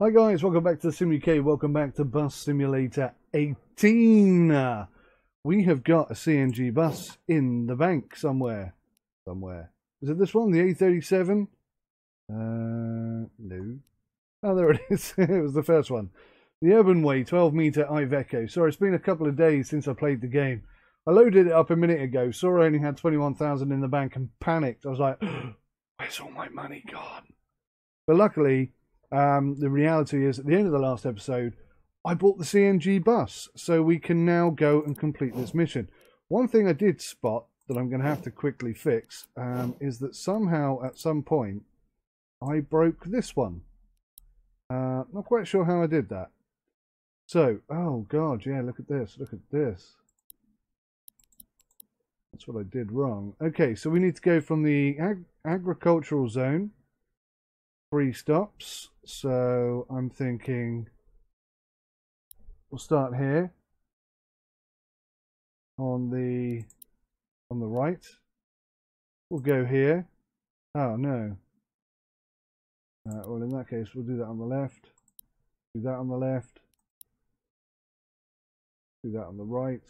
Hi guys, welcome back to Sim UK. Welcome back to Bus Simulator 18. We have got a CNG bus in the bank somewhere. Is it this one, the A37? No. Oh, there it is. It was the first one. The Urban Way 12 meter Iveco. Sorry, it's been a couple of days since I played the game. I loaded it up a minute ago, saw I only had 21,000 in the bank and panicked. I was like, where's all my money gone? But luckily, the reality is, at the end of the last episode, I bought the CNG bus, so we can now go and complete this mission. One thing I did spot that I'm going to have to quickly fix is that somehow, at some point, I broke this one. Not quite sure how I did that. So, oh god, yeah, look at this, That's what I did wrong. Okay, so we need to go from the agricultural zone. 3 stops, so I'm thinking we'll start here on the right. We'll go here. Oh no. Well, in that case, we'll do that on the left. Do that on the left. Do that on the right.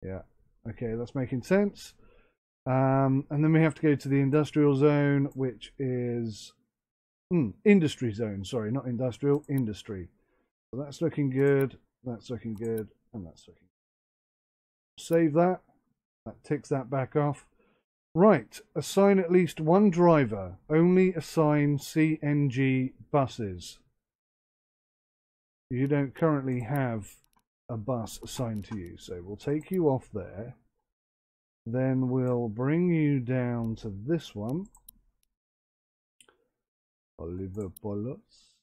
Yeah. Okay, that's making sense. And then we have to go to the industrial zone, which is industry zone. Sorry, not industrial, industry. So that's looking good. That's looking good, and that's looking good. Save that. That ticks that back off. Right. Assign at least one driver. Only assign CNG buses. You don't currently have a bus assigned to you, so we'll take you off there. Then we'll bring you down to this one, Oliver Bolos,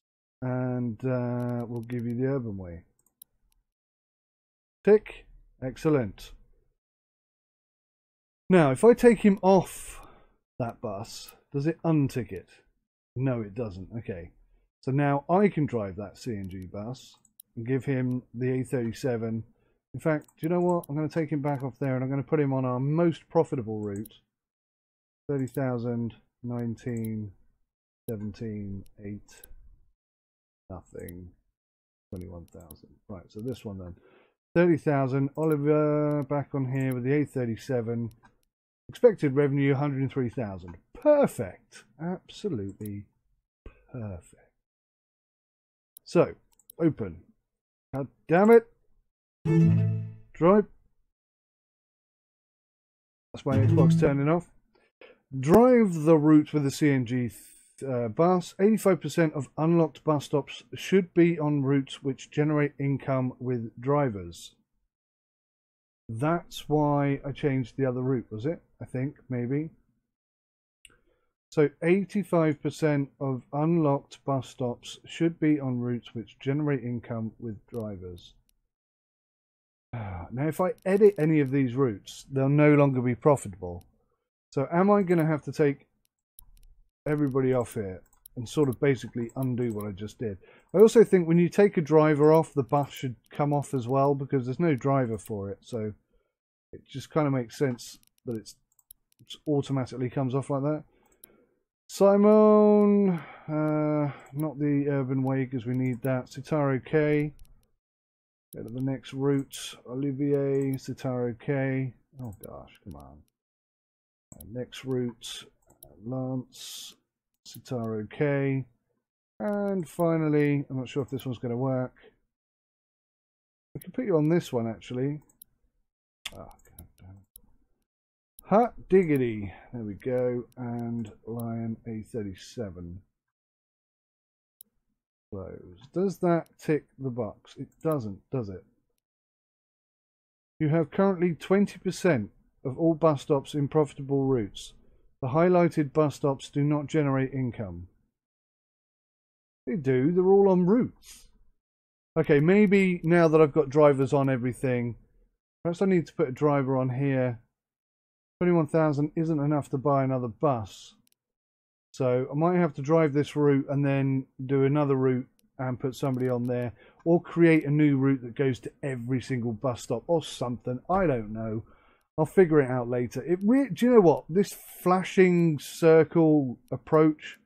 and we'll give you the Urban Way. Tick. Excellent. Now, if I take him off that bus, does it untick it? No, it doesn't. Okay. So now I can drive that CNG bus and give him the A37. In fact, do you know what? I'm going to take him back off there and I'm going to put him on our most profitable route. 30,000, 19, 17, 8, nothing, 21,000. Right, so this one then. 30,000, Oliver back on here with the A37. Expected revenue 103,000. Perfect. Absolutely perfect. So, open. God damn it. Drive. That's my Xbox turning off. Drive the route with the CNG bus. 85% of unlocked bus stops should be on routes which generate income with drivers. That's why I changed the other route, was it? I think, maybe. So 85% of unlocked bus stops should be on routes which generate income with drivers. Now, if I edit any of these routes, they'll no longer be profitable. So am I going to have to take everybody off here and sort of basically undo what I just did? I also think when you take a driver off, the bus should come off as well, because there's no driver for it. So it just kind of makes sense that it automatically comes off like that. Simon, not the Urban Way because we need that. Citaro K. Go to the next route. Olivier, Citaro K. Oh gosh, come on. Next route, Lance, Citaro K. And finally, I'm not sure if this one's going to work. We can put you on this one actually. Oh, God damn it. Hot diggity. There we go. And Lion A37. Close. Does that tick the box? It doesn't, does it? You have currently 20% of all bus stops in profitable routes. The highlighted bus stops do not generate income. They do, they're all on routes. Okay, maybe now that I've got drivers on everything, perhaps I need to put a driver on here. 21,000 isn't enough to buy another bus. So I might have to drive this route and then do another route and put somebody on there. Or create a new route that goes to every single bus stop or something. I don't know. I'll figure it out later. Do you know what? This flashing circle approach,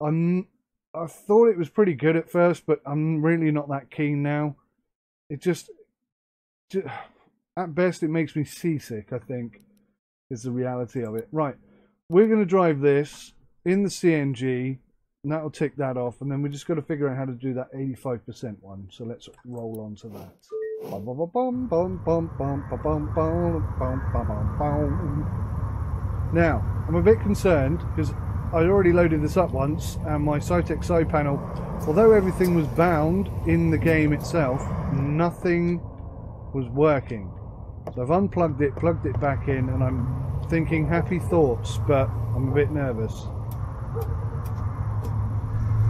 I thought it was pretty good at first, but I'm really not that keen now. It just at best, it makes me seasick, I think, is the reality of it. Right, we're going to drive this in the CNG, and that'll tick that off, and then we just got to figure out how to do that 85% one. So let's roll on to that. Now, I'm a bit concerned because I'd already loaded this up once, and my Cytec side panel, although everything was bound in the game itself, nothing was working. So I've unplugged it, plugged it back in, and I'm thinking happy thoughts, but I'm a bit nervous.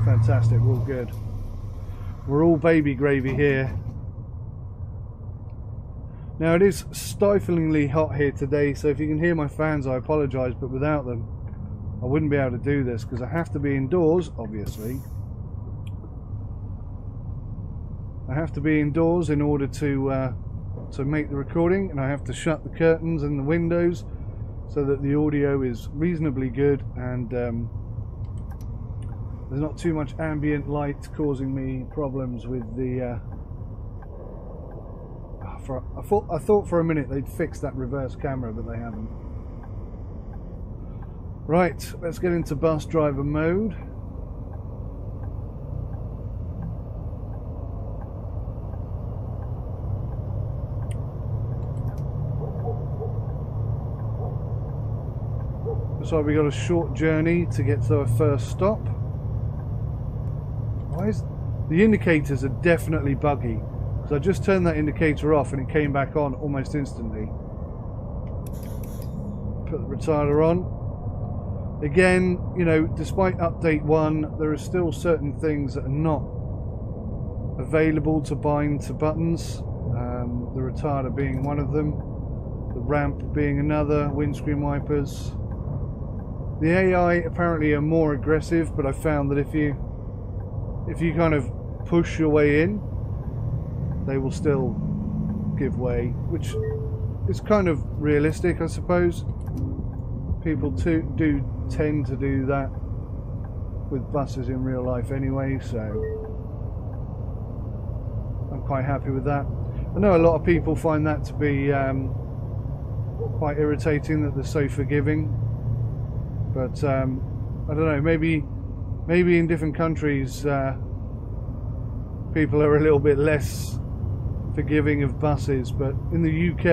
Fantastic, we're all good. We're all baby gravy here. Now it is stiflingly hot here today, so if you can hear my fans, I apologise, but without them I wouldn't be able to do this because I have to be indoors, obviously. I have to be indoors in order to make the recording, and I have to shut the curtains and the windows so that the audio is reasonably good and there's not too much ambient light causing me problems with the I thought for a minute they'd fix that reverse camera, but they haven't. Right, let's get into bus driver mode. So we got a short journey to get to our first stop. Why is the indicators are definitely buggy? Because I just turned that indicator off and it came back on almost instantly. Put the retarder on. Again, you know, despite update 1, there are still certain things that are not available to bind to buttons. The retarder being one of them, the ramp being another, windscreen wipers. The AI apparently are more aggressive, but I found that if you kind of push your way in, they will still give way, which is kind of realistic, I suppose. People do tend to do that with buses in real life anyway, so I'm quite happy with that. I know a lot of people find that to be quite irritating that they're so forgiving, but I don't know, maybe in different countries people are a little bit less forgiving of buses, but in the UK,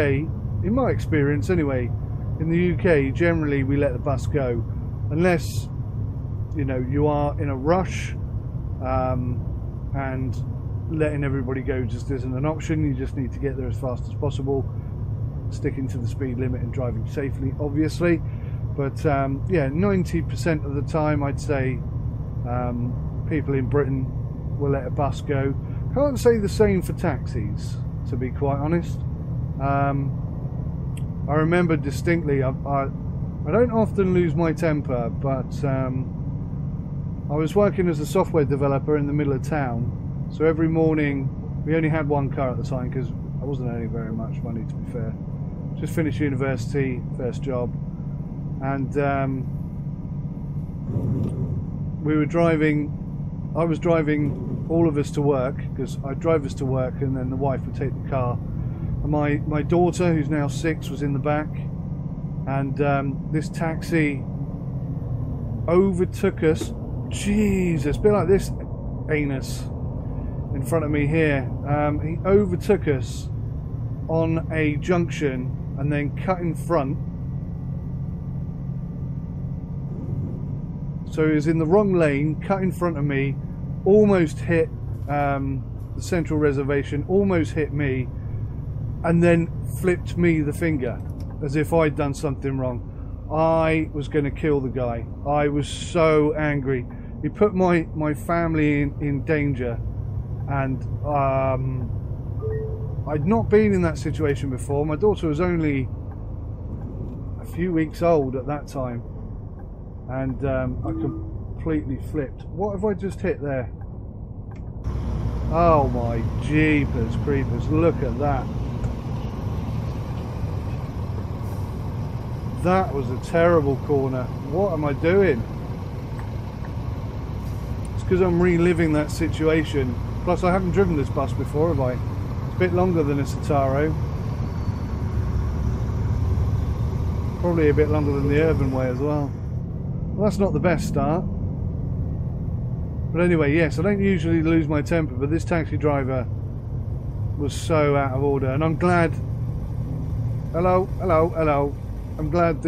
in my experience anyway, in the UK generally we let the bus go unless, you know, you are in a rush, and letting everybody go just isn't an option. You just need to get there as fast as possible, sticking to the speed limit and driving safely, obviously. But yeah, 90% of the time I'd say people in Britain will let a bus go. Can't say the same for taxis, to be quite honest. I remember distinctly, I don't often lose my temper, but I was working as a software developer in the middle of town, so every morning, we only had one car at the time because I wasn't earning very much money, to be fair. Just finished university, first job, and we were driving, I was driving all of us to work, because I'd drive us to work and then the wife would take the car. And my daughter, who's now 6, was in the back, and this taxi overtook us. Jesus, a bit like this anus in front of me here. He overtook us on a junction and then cut in front. So he was in the wrong lane, cut in front of me, almost hit the central reservation, almost hit me. and then flipped me the finger as if I'd done something wrong. I was going to kill the guy. I was so angry. He put my family in danger, and I'd not been in that situation before. My daughter was only a few weeks old at that time, and I completely flipped. What have I just hit there? Oh my jeepers creepers, look at that. That was a terrible corner. What am I doing? It's because I'm reliving that situation. Plus I haven't driven this bus before, have I? It's a bit longer than a Citaro. Probably a bit longer than the Urban Way as well. Well, that's not the best start. But anyway, yes, I don't usually lose my temper, but this taxi driver was so out of order, and I'm glad. Hello, hello, hello. I'm glad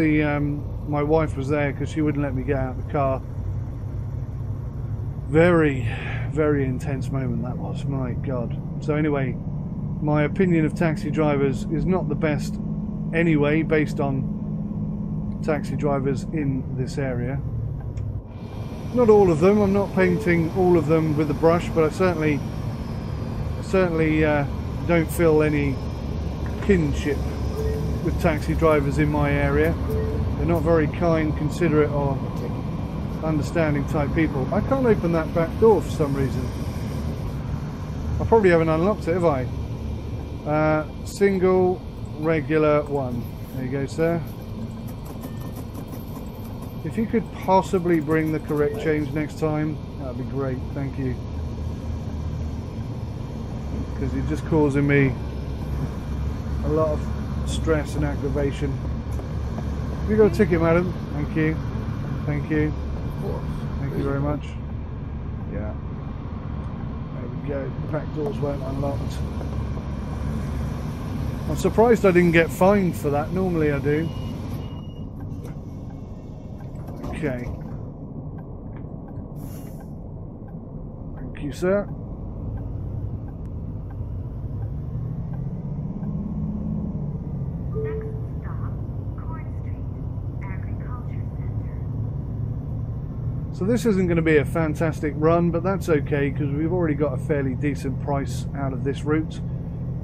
my wife was there, because she wouldn't let me get out of the car. Very, very intense moment that was. My God. So anyway, my opinion of taxi drivers is not the best anyway, based on taxi drivers in this area. Not all of them. I'm not painting all of them with a brush, but I certainly don't feel any kinship with taxi drivers in my area. They're not very kind, considerate, or understanding type people. I can't open that back door for some reason. I probably haven't unlocked it, have I? Single, regular, one. There you go, sir. If you could possibly bring the correct change next time, that'd be great. Thank you. Because you're just causing me a lot of stress and aggravation. Have you got a ticket, madam? Thank you. Thank you. Thank you very much. Yeah. There we go. The back doors weren't unlocked. I'm surprised I didn't get fined for that. Normally I do. Okay. Thank you, sir. Next stop, Corn Street, Agriculture Center. So this isn't going to be a fantastic run, but that's okay because we've already got a fairly decent price out of this route,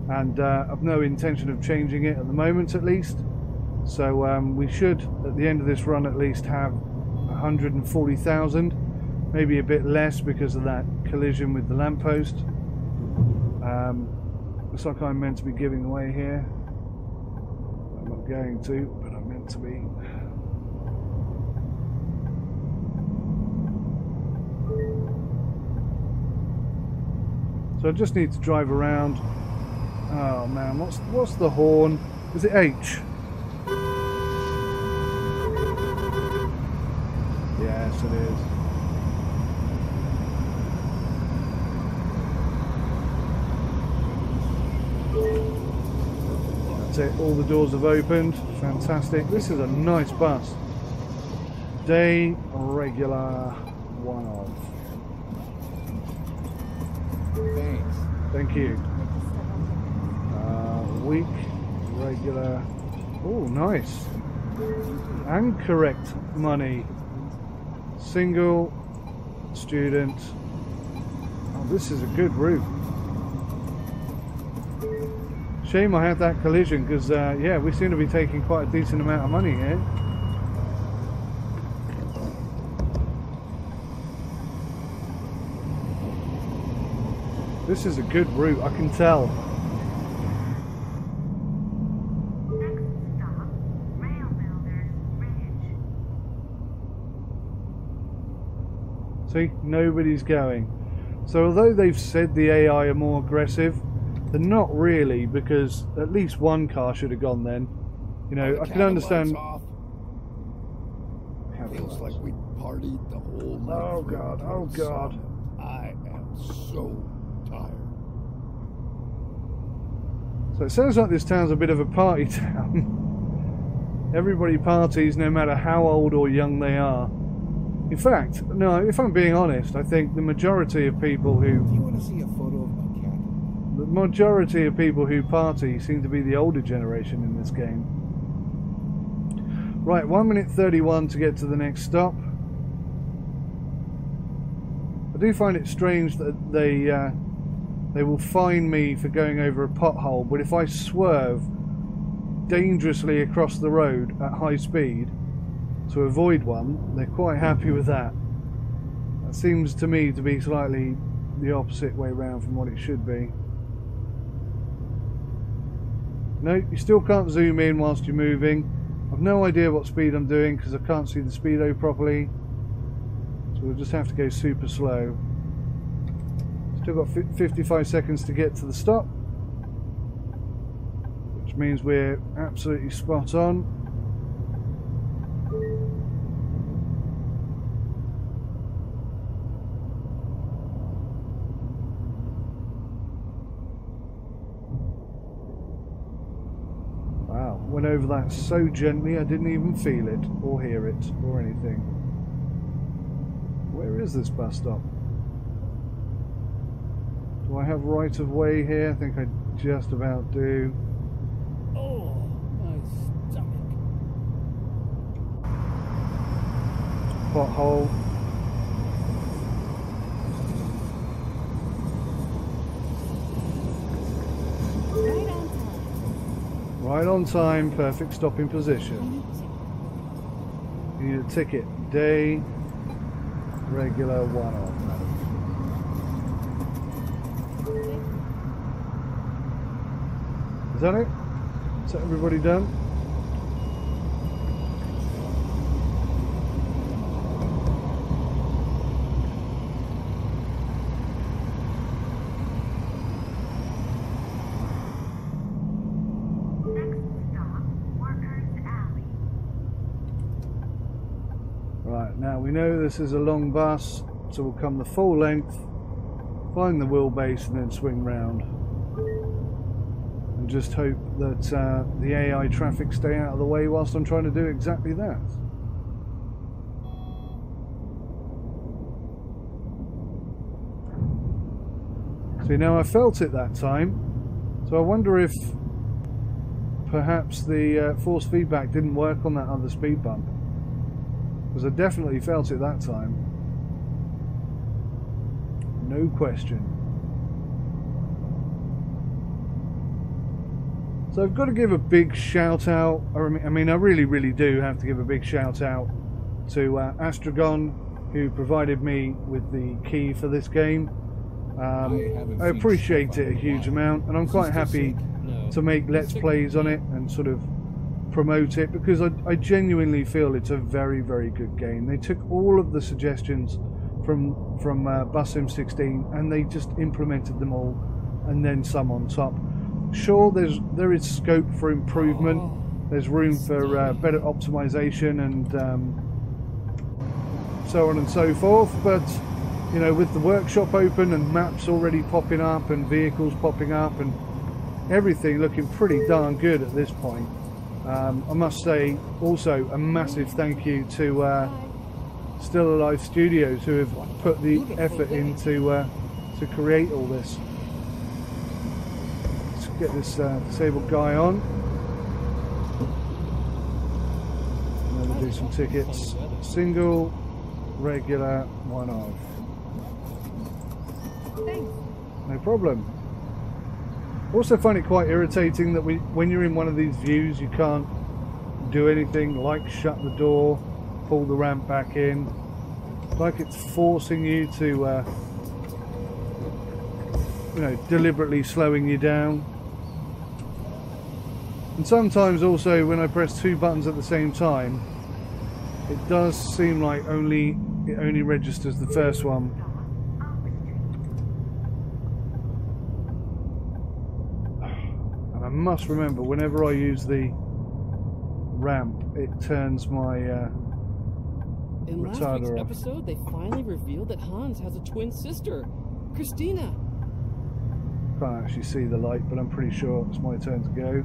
and I've no intention of changing it at the moment, at least. So we should, at the end of this run, at least have 140,000, maybe a bit less because of that collision with the lamppost. Looks like I'm meant to be giving away here. I'm not going to, but I'm meant to be. So I just need to drive around. Oh man, what's the horn? Is it H? Yes, it is. That's it, all the doors have opened. Fantastic. This is a nice bus. Day regular, one of. Thanks. Thank you. Week regular. Oh, nice. And correct money. Single student. Oh, this is a good route. Shame I had that collision because yeah, we seem to be taking quite a decent amount of money here. This is a good route, I can tell. Next stop, Rail Builders Bridge. See, nobody's going. So although they've said the AI are more aggressive, they're not really, because at least one car should have gone then. You know, I can understand. Feels like we partied the whole night. Oh God, oh God. I am so tired. So it sounds like this town's a bit of a party town. Everybody parties no matter how old or young they are. In fact, no, if I'm being honest, I think the majority of people who... Do you want to see a photo of my cat? majority of people who party seem to be the older generation in this game. Right, 1 minute 31 to get to the next stop. I do find it strange that they will fine me for going over a pothole, but if I swerve dangerously across the road at high speed to avoid one, they're quite happy with that. That seems to me to be slightly the opposite way round from what it should be. No, you still can't zoom in whilst you're moving. I've no idea what speed I'm doing because I can't see the speedo properly. So we'll just have to go super slow. Still got 55 seconds to get to the stop, which means we're absolutely spot on. Wow, went over that so gently I didn't even feel it or hear it or anything. Where is this bus stop? Do I have right of way here? I think I just about do. Oh, my stomach. Pothole. Right on time, perfect stopping position. You need a ticket. Day, regular, one-off, madam. Is that it? Is that everybody done? Right, now we know this is a long bus, so we'll come the full length, find the wheelbase and then swing round. And just hope that the AI traffic stay out of the way whilst I'm trying to do exactly that. See, now I felt it that time, so I wonder if perhaps the force feedback didn't work on that other speed bump. Because I definitely felt it that time. No question. So I've got to give a big shout out. I mean, I really do have to give a big shout out to Astragon, who provided me with the key for this game. I appreciate it a huge amount, and I'm quite happy to make Let's Plays on it and sort of promote it, because I genuinely feel it's a very good game. They took all of the suggestions from Bus Sim 16 and they just implemented them all, and then some on top. Sure, there is scope for improvement. There's room for better optimization and so on and so forth, but you know, with the workshop open and maps already popping up and vehicles popping up and everything looking pretty darn good at this point, I must say also a massive thank you to Still Alive Studios, who have put the effort into to create all this. Let's get this disabled guy on. And then we'll do some tickets. Single, regular, one-off. No problem. Also find it quite irritating that when you're in one of these views you can't do anything like shut the door, pull the ramp back in. Like it's forcing you to you know, deliberately slowing you down. And sometimes also when I press two buttons at the same time, it does seem like it only registers the first one. I must remember, whenever I use the ramp, it turns my in last retarder week's off. episode, they finally revealed that Hans has a twin sister, Christina. Can't actually see the light, but I'm pretty sure it's my turn to go.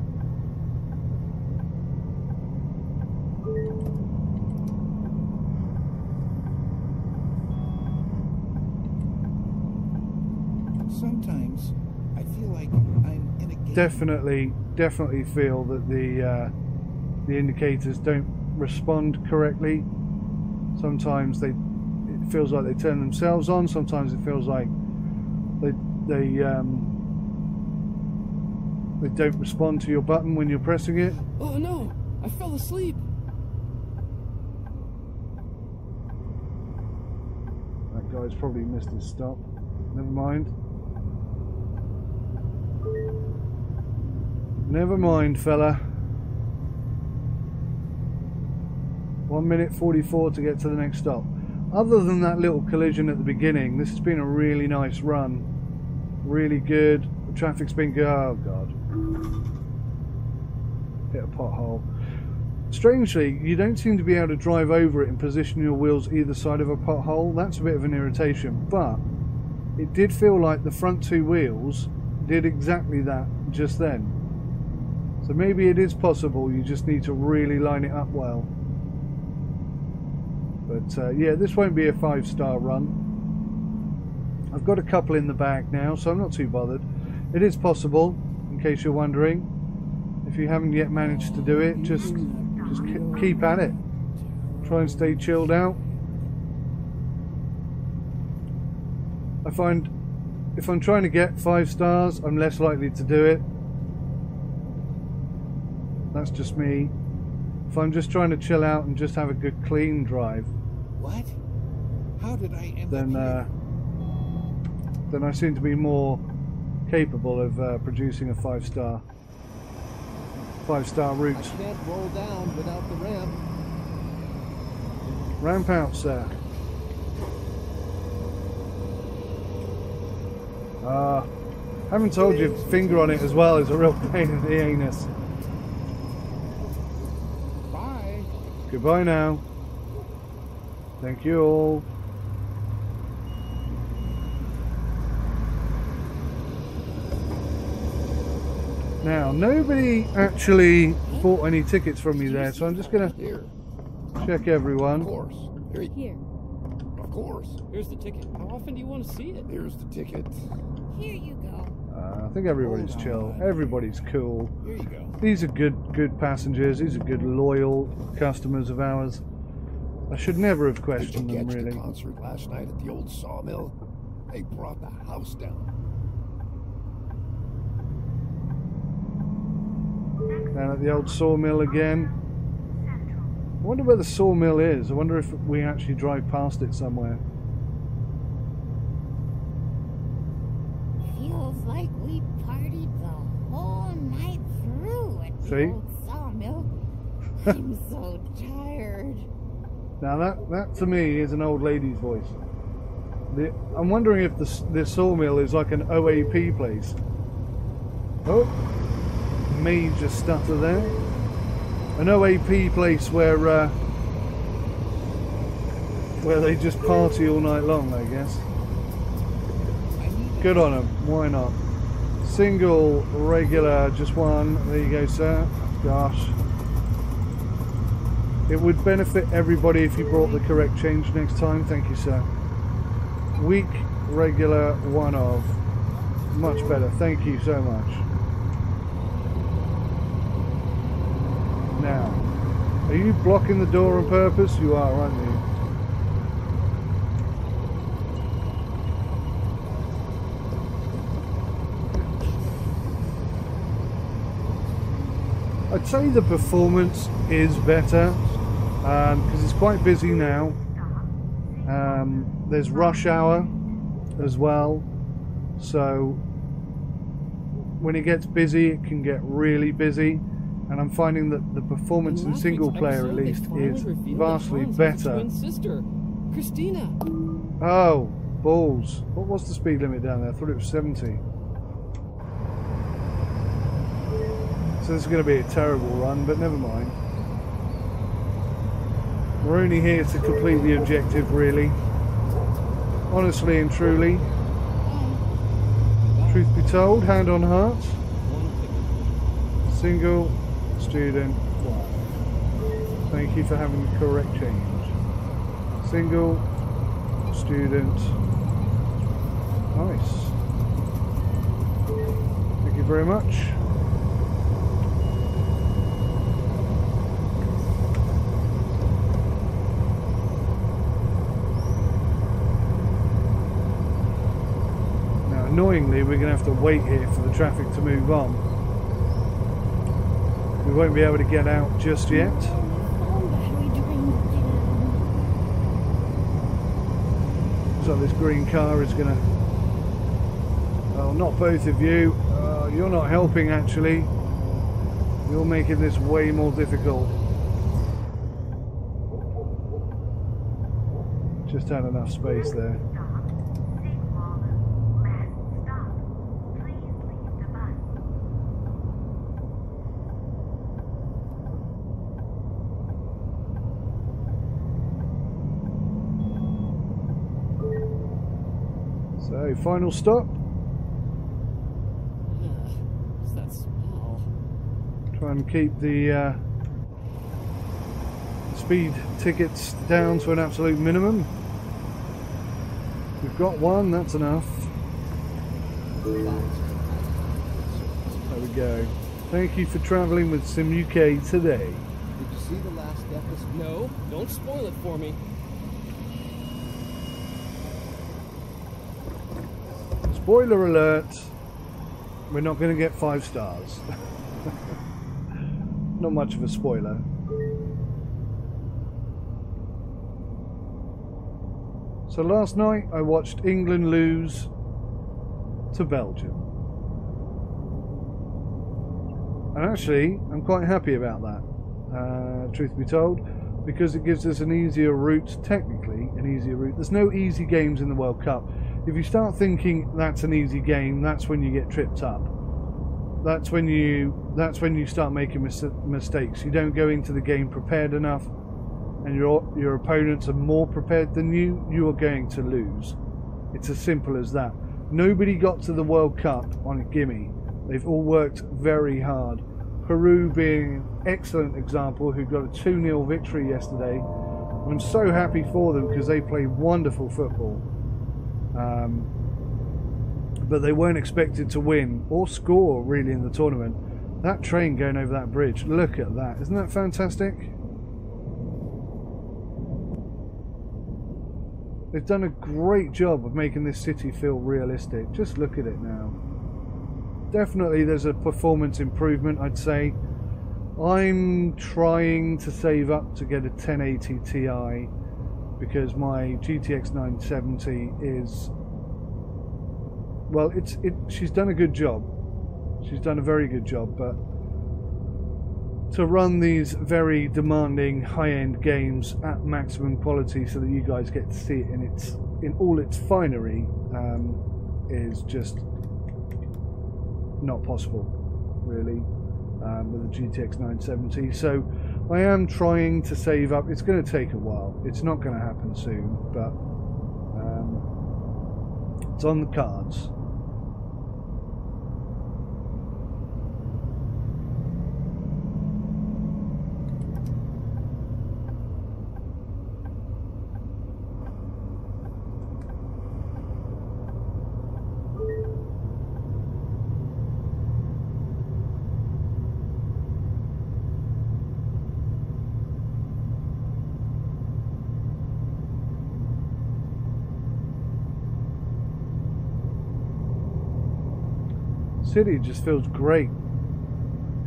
Sometimes I feel like definitely feel that the indicators don't respond correctly. Sometimes it feels like they turn themselves on. Sometimes it feels like they don't respond to your button when you're pressing it. Oh no, I fell asleep. That guy's probably missed his stop. Never mind. Never mind, fella. 1 minute 44 to get to the next stop. Other than that little collision at the beginning, this has been a really nice run. Really good. The traffic's been good. Oh god. Hit a pothole. Strangely, you don't seem to be able to drive over it and position your wheels either side of a pothole. That's a bit of an irritation, but it did feel like the front two wheels did exactly that just then. So maybe it is possible, you just need to really line it up well. But yeah, this won't be a 5-star run. I've got a couple in the bag now, so I'm not too bothered. It is possible, in case you're wondering. If you haven't yet managed to do it, just keep at it. Try and stay chilled out. I find if I'm trying to get 5 stars, I'm less likely to do it. That's just me. If I'm just trying to chill out and just have a good clean drive, What? How did I end then up here? then I seem to be more capable of producing a 5-star route. I can't roll down without the ramp. Ramp out, sir. Haven't told you, finger on it as well is a real pain in the anus. Bye. Goodbye now. Thank you all. Now, nobody actually bought any tickets from me there, so I'm just going to Here. check Of everyone. course. Here. Of course. Here's the ticket. How often do you want to see it? Here's the ticket. Here you go. I think everybody's chill. Everybody's cool. Here you go. These are good passengers. These are good, loyal customers of ours. I should never have Did questioned you them, catch really. the concert last night at the old sawmill? They brought the house down. Down at the old sawmill again. I wonder where the sawmill is. I wonder if we actually drive past it somewhere. Feels like we partied the whole night through at the See? old sawmill. I'm so tired. Now that to me is an old lady's voice. I'm wondering if this sawmill is like an OAP place. Oh, major stutter there. An OAP place where they just party all night long, I guess. Good on them. Why not? Single, regular, just one. There you go, sir. Gosh. It would benefit everybody if you brought the correct change next time. Thank you, sir. Week, regular, one of. Much better. Thank you so much. Now, are you blocking the door on purpose? You are, aren't you? I'd say the performance is better because it's quite busy now. There's rush hour as well, so when it gets busy it can get really busy, and I'm finding that the performance in single player at least is vastly better. Twin sister, Christina. Oh, balls. What was the speed limit down there? I thought it was 70. So this is going to be a terrible run, but never mind. We're only here to complete the objective, really. Honestly and truly. Truth be told, hand on heart. Single, student, one. Thank you for having the correct change. Single, student. Nice. Thank you very much. Annoyingly, we're going to have to wait here for the traffic to move on. We won't be able to get out just yet. Phone battery drained again. So this green car is going to... Well, not both of you. You're not helping, actually. You're making this way more difficult. Just had enough space there. So, final stop. What's that smell? Try and keep the speed tickets down to an absolute minimum. We've got one, that's enough. There we go. Thank you for travelling with Sim UK today. Did you see the last episode? No, don't spoil it for me. Spoiler alert, we're not going to get 5 stars. Not much of a spoiler. So last night I watched England lose to Belgium. And actually, I'm quite happy about that, truth be told, because it gives us an easier route, technically an easier route. There's no easy games in the World Cup. If you start thinking that's an easy game, that's when you get tripped up. That's when you start making mistakes. You don't go into the game prepared enough, and your opponents are more prepared than you. You are going to lose. It's as simple as that. Nobody got to the World Cup on a gimme. They've all worked very hard. Peru being an excellent example, who got a 2-0 victory yesterday. And I'm so happy for them because they play wonderful football. But they weren't expected to win or score really in the tournament. That train going over that bridge, look at that. Isn't that fantastic? They've done a great job of making this city feel realistic. Just look at it now. Definitely there's a performance improvement, I'd say. I'm trying to save up to get a 1080 Ti because my GTX 970 is... Well, she's done a good job. She's done a very good job, but to run these very demanding high-end games at maximum quality so that you guys get to see it in all its finery is just not possible, really, with the GTX 970. So I am trying to save up. It's going to take a while. It's not going to happen soon, but it's on the cards. City just feels great.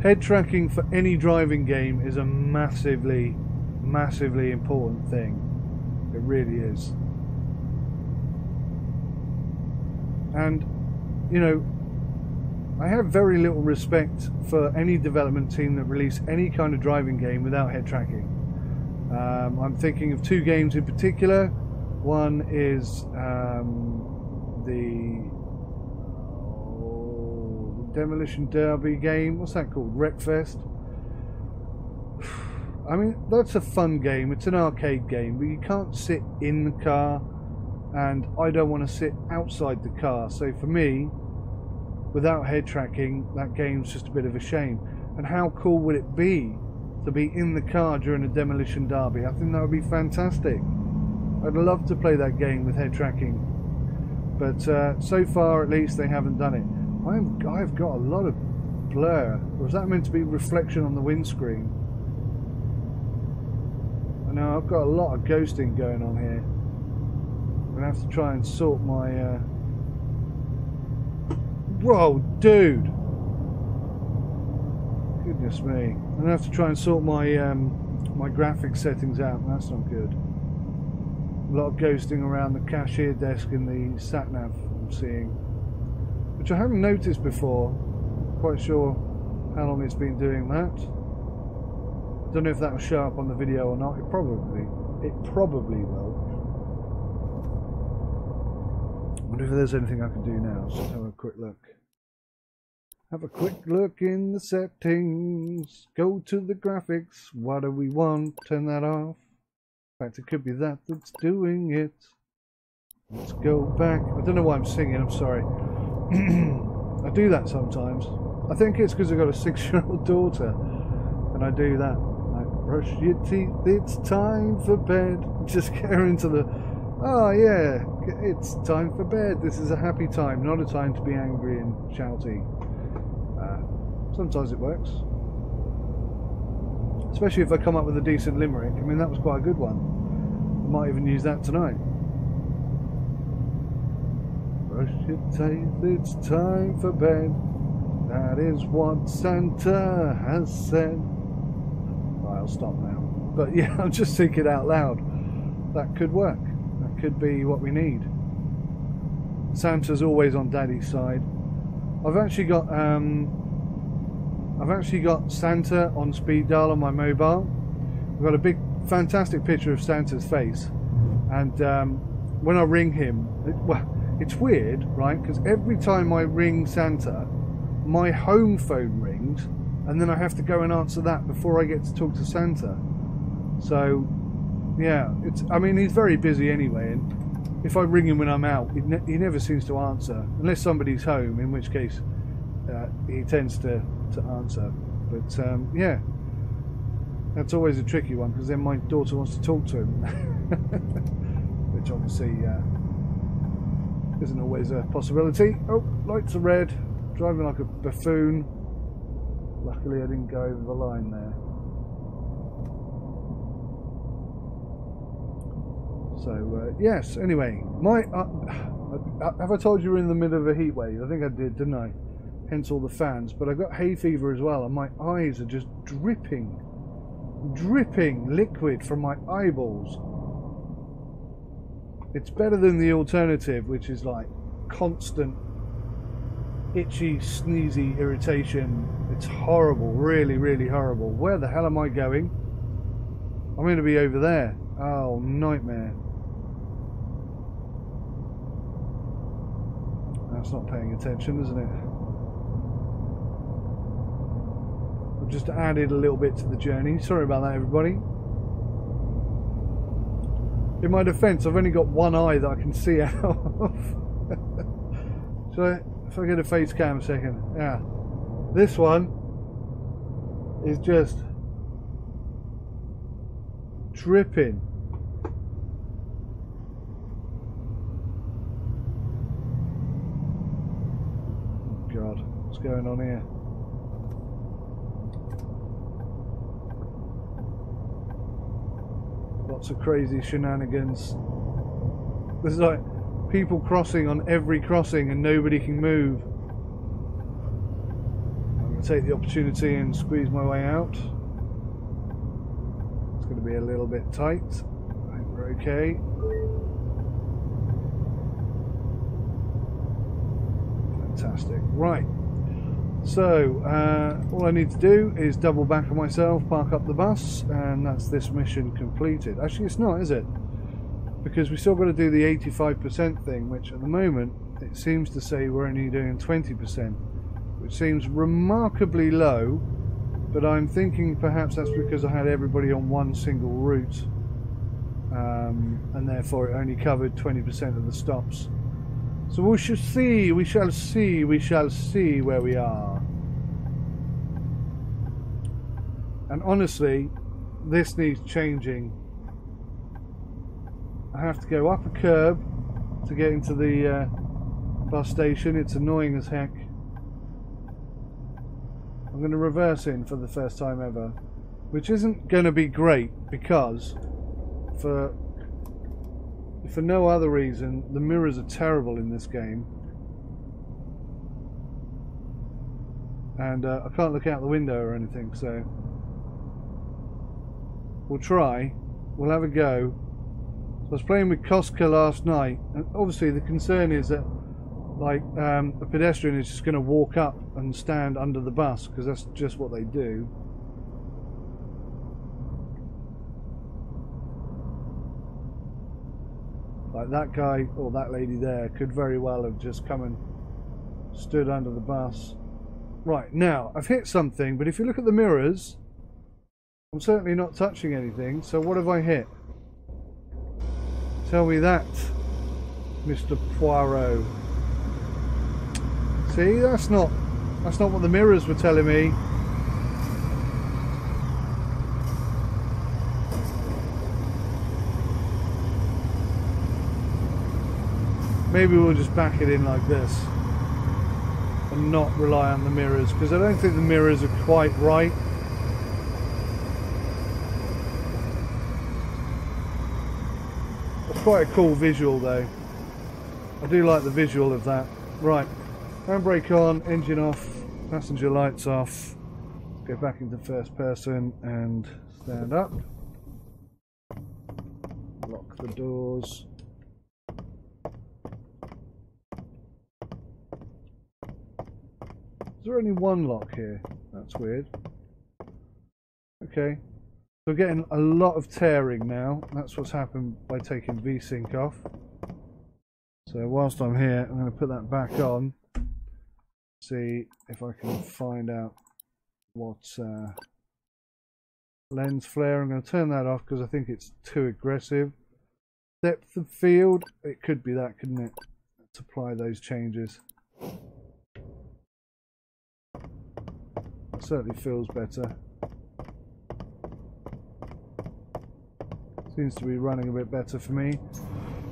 Head tracking for any driving game is a massively important thing. It really is. And you know, I have very little respect for any development team that release any kind of driving game without head tracking. I'm thinking of 2 games in particular. One is the Demolition Derby game. What's that called? Wreckfest. I mean, that's a fun game. It's an arcade game, but you can't sit in the car, and I don't want to sit outside the car. So for me, without head tracking, that game's just a bit of a shame. And how cool would it be to be in the car during a Demolition Derby? I think that would be fantastic. I'd love to play that game with head tracking, but so far at least they haven't done it. I've got a lot of blur. Or is that meant to be reflection on the windscreen? I know I've got a lot of ghosting going on here. I'm gonna have to try and sort my Whoa, dude. Goodness me. I'm going to have to try and sort my my graphics settings out. That's not good. A lot of ghosting around the cashier desk in the sat-nav I'm seeing. Which I haven't noticed before. Quite sure how long it's been doing that. Don't know if that will show up on the video or not. It probably will. I wonder if there's anything I can do now. So let's have a quick look. Have a quick look in the settings. Go to the graphics. What do we want? Turn that off. In fact, it could be that that's doing it. Let's go back. I don't know why I'm singing. I'm sorry. I do that sometimes. I think it's because I've got a 6-year-old daughter, and I do that. Like, brush your teeth. It's time for bed. Just get her into the. Oh yeah, it's time for bed. This is a happy time, not a time to be angry and shouty. Sometimes it works. Especially if I come up with a decent limerick. I mean, that was quite a good one. I might even use that tonight. Brush your teeth, it's time for bed. That is what Santa has said. Right, I'll stop now. But yeah, I'm just thinking out loud. That could work. That could be what we need. Santa's always on Daddy's side. I've actually got Santa on speed dial on my mobile. I've got a big, fantastic picture of Santa's face, and when I ring him, it's weird, right? Because every time I ring Santa, my home phone rings, and then I have to go and answer that before I get to talk to Santa. So, yeah, I mean, he's very busy anyway, and if I ring him when I'm out, he never seems to answer, unless somebody's home, in which case he tends to answer. But yeah, that's always a tricky one, because then my daughter wants to talk to him, which obviously isn't always a possibility. Oh, lights are red. Driving like a buffoon. Luckily I didn't go over the line there. So yes, anyway, have I told you we're in the middle of a heat wave? I think I did, didn't I? Hence all the fans. But I've got hay fever as well, and my eyes are just dripping liquid from my eyeballs. It's better than the alternative, which is like constant itchy, sneezy irritation. It's horrible, really, really horrible. Where the hell am I going? I'm going to be over there. Oh, nightmare. That's not paying attention, isn't it? I've just added a little bit to the journey. Sorry about that, everybody. In my defence, I've only got one eye that I can see out of. So if I get a face cam a second. Yeah. This one is just dripping. Oh God, what's going on here? Lots of crazy shenanigans. There's like people crossing on every crossing and nobody can move. I'm going to take the opportunity and squeeze my way out. It's going to be a little bit tight. I think we're okay. Fantastic. Right. So, all I need to do is double back on myself, park up the bus, and that's this mission completed. Actually, it's not, is it? Because we still got to do the 85% thing, which at the moment, it seems to say we're only doing 20%, which seems remarkably low, but I'm thinking perhaps that's because I had everybody on one single route, and therefore it only covered 20% of the stops. So we shall see, we shall see, we shall see where we are. And honestly, this needs changing. I have to go up a curb to get into the bus station. It's annoying as heck. I'm going to reverse in for the first time ever, which isn't going to be great because for no other reason, the mirrors are terrible in this game. and I can't look out the window or anything, so we'll try. We'll have a go. So I was playing with Koska last night, and obviously the concern is that like a pedestrian is just going to walk up and stand under the bus, because that's just what they do. Like that guy or that lady there could very well have just come and stood under the bus. Right, now I've hit something, but if you look at the mirrors, I'm certainly not touching anything. So what have I hit? Tell me that, Mr. Poirot. See, that's not what the mirrors were telling me. Maybe we'll just back it in like this and not rely on the mirrors, because I don't think the mirrors are quite right. It's quite a cool visual though. I do like the visual of that. Right, handbrake on, engine off, passenger lights off. Go back into first person and stand up. Lock the doors. Is there only one lock here? That's weird. Okay. We're getting a lot of tearing now. That's what's happened by taking VSync off. So whilst I'm here, I'm going to put that back on. See if I can find out what lens flare. I'm going to turn that off because I think it's too aggressive. Depth of field. It could be that, couldn't it? Let's apply those changes. Certainly feels better. Seems to be running a bit better for me.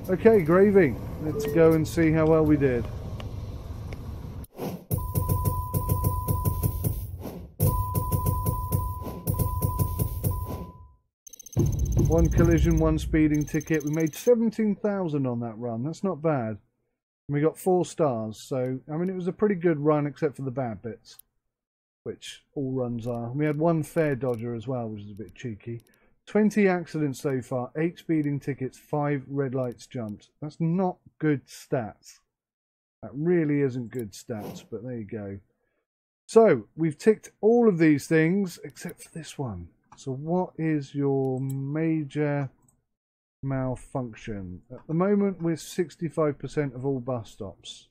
Okay, gravy. Let's go and see how well we did. One collision, one speeding ticket. We made 17,000 on that run. That's not bad. And we got 4 stars. So, I mean, it was a pretty good run except for the bad bits, which all runs are. We had 1 fare dodger as well, which is a bit cheeky. 20 accidents so far, 8 speeding tickets, 5 red lights jumped. That's not good stats. That really isn't good stats, but there you go. So, we've ticked all of these things except for this one. So what is your major malfunction? At the moment, we're 65% of all bus stops.